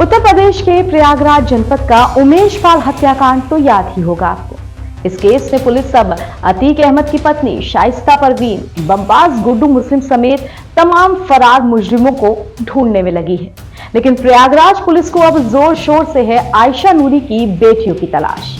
उत्तर प्रदेश के प्रयागराज जनपद का उमेश पाल हत्याकांड तो याद ही होगा आपको। इस केस में पुलिस अब अतीक अहमद की पत्नी शाइस्ता परवीन, बमबाज गुड्डू मुस्लिम समेत तमाम फरार मुजरिमों को ढूंढने में लगी है। लेकिन प्रयागराज पुलिस को अब जोर शोर से है आयशा नूरी की बेटियों की तलाश।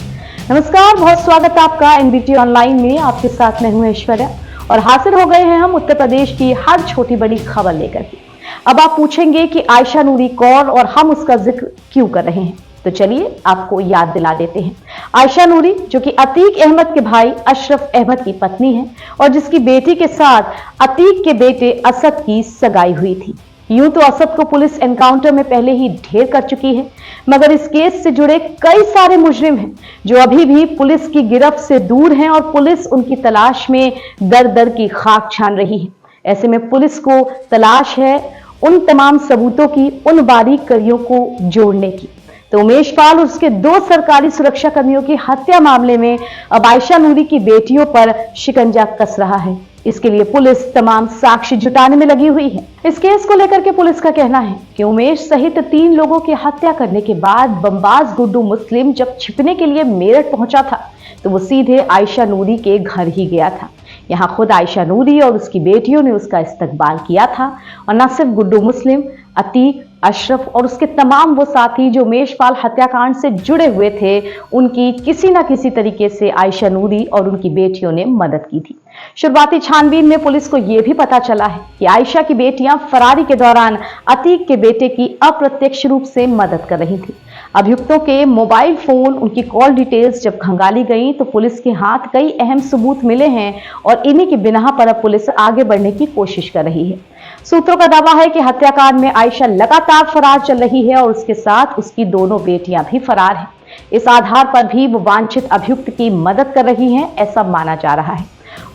नमस्कार, बहुत स्वागत है आपका एनबीटी ऑनलाइन में। आपके साथ मैं हूं ऐश्वर्या और हाजिर हो गए हैं हम उत्तर प्रदेश की हर छोटी बड़ी खबर लेकर के। अब आप पूछेंगे कि आयशा नूरी कौन और हम उसका जिक्र क्यों कर रहे हैं, तो चलिए आपको याद दिला देते हैं। आयशा नूरी जो कि अतीक अहमद के भाई अशरफ अहमद की पत्नी है और जिसकी बेटी के साथ अतीक के बेटे असद की सगाई हुई थी। यूं तो असद को पुलिस एनकाउंटर में पहले ही ढेर कर चुकी है, मगर इस केस से जुड़े कई सारे मुजरिम हैं जो अभी भी पुलिस की गिरफ्त से दूर हैं और पुलिस उनकी तलाश में दर दर की खाक छान रही है। ऐसे में पुलिस को तलाश है उन तमाम सबूतों की, उन बारीक कड़ियों को जोड़ने की। तो उमेश पाल और उसके 2 सरकारी सुरक्षा कर्मियों की हत्या मामले में अब आयशा नूरी की बेटियों पर शिकंजा कस रहा है। इसके लिए पुलिस तमाम साक्ष्य जुटाने में लगी हुई है। इस केस को लेकर के पुलिस का कहना है कि उमेश सहित 3 लोगों की हत्या करने के बाद बमबाज गुड्डू मुस्लिम जब छिपने के लिए मेरठ पहुंचा था तो वो सीधे आयशा नूरी के घर ही गया था। यहाँ खुद आयशा नूरी और उसकी बेटियों ने उसका इस्तकबाल किया था और न सिर्फ गुड्डू मुस्लिम, अतीक, अशरफ और उसके तमाम वो साथी जो उमेश पाल हत्याकांड से जुड़े हुए थे, उनकी किसी न किसी तरीके से आयशा नूरी और उनकी बेटियों ने मदद की थी। शुरुआती छानबीन में पुलिस को यह भी पता चला है कि आयशा की बेटियां फरारी के दौरान अतीक के बेटे की अप्रत्यक्ष रूप से मदद कर रही थी। अभियुक्तों के मोबाइल फोन, उनकी कॉल डिटेल्स जब खंगाली गई तो पुलिस के हाथ कई अहम सबूत मिले हैं और इन्हीं की बिना पर अब पुलिस आगे बढ़ने की कोशिश कर रही है। सूत्रों का दावा है कि हत्याकांड में आयशा लगातार फरार चल रही है और उसके साथ उसकी दोनों बेटियां भी फरार हैं। इस आधार पर भी वो वांछित अभियुक्त की मदद कर रही हैं, ऐसा माना जा रहा है।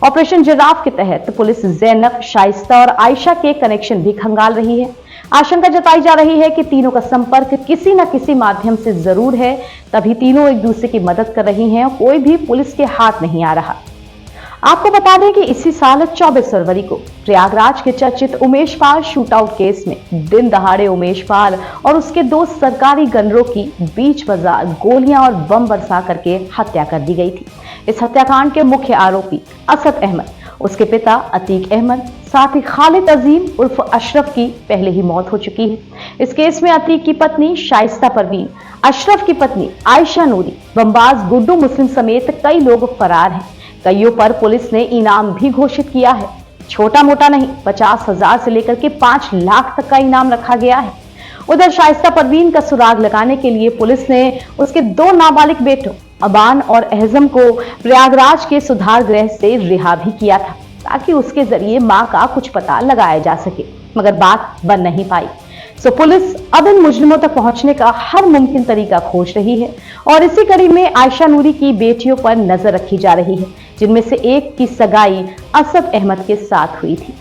ऑपरेशन जिराफ के तहत पुलिस जैनब, शाइस्ता और आयशा के कनेक्शन भी खंगाल रही है। आशंका जताई जा रही है कि तीनों का संपर्क किसी न किसी माध्यम से जरूर है, तभी तीनों एक दूसरे की मदद कर रही हैं। कोई भी पुलिस के हाथ नहीं आ रहा। आपको बता दें कि इसी साल 24 फरवरी को प्रयागराज के चर्चित उमेश पाल शूटआउट केस में दिन दहाड़े उमेश पाल और उसके 2 सरकारी गनरों की बीच बाजार गोलियां और बम बरसा करके हत्या कर दी गई थी। इस हत्याकांड के मुख्य आरोपी असद अहमद, उसके पिता अतीक अहमद, साथ ही खालिद अजीम उर्फ अशरफ की पहले ही मौत हो चुकी है। इस केस में अतीक की पत्नी शाइस्ता परवीन, अशरफ की पत्नी आयशा नूरी, बमबाज गुड्डू मुस्लिम समेत कई लोग फरार हैं। कईयों पर पुलिस ने इनाम भी घोषित किया है। छोटा मोटा नहीं, 50,000 से लेकर के 5 लाख तक का इनाम रखा गया है। उधर शाइस्ता परवीन का सुराग लगाने के लिए पुलिस ने उसके 2 नाबालिग बेटों अबान और एहजम को प्रयागराज के सुधार गृह से रिहा भी किया था ताकि उसके जरिए मां का कुछ पता लगाया जा सके, मगर बात बन नहीं पाई। सो पुलिस अब इन मुजरिमों तक पहुंचने का हर मुमकिन तरीका खोज रही है और इसी कड़ी में आयशा नूरी की बेटियों पर नजर रखी जा रही है, जिनमें से एक की सगाई असद अहमद के साथ हुई थी।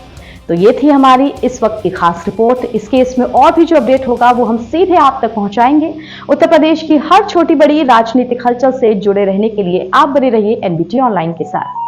तो ये थी हमारी इस वक्त की खास रिपोर्ट। इस केस में और भी जो अपडेट होगा वो हम सीधे आप तक पहुंचाएंगे। उत्तर प्रदेश की हर छोटी बड़ी राजनीतिक हलचल से जुड़े रहने के लिए आप बने रहिए एनबीटी ऑनलाइन के साथ।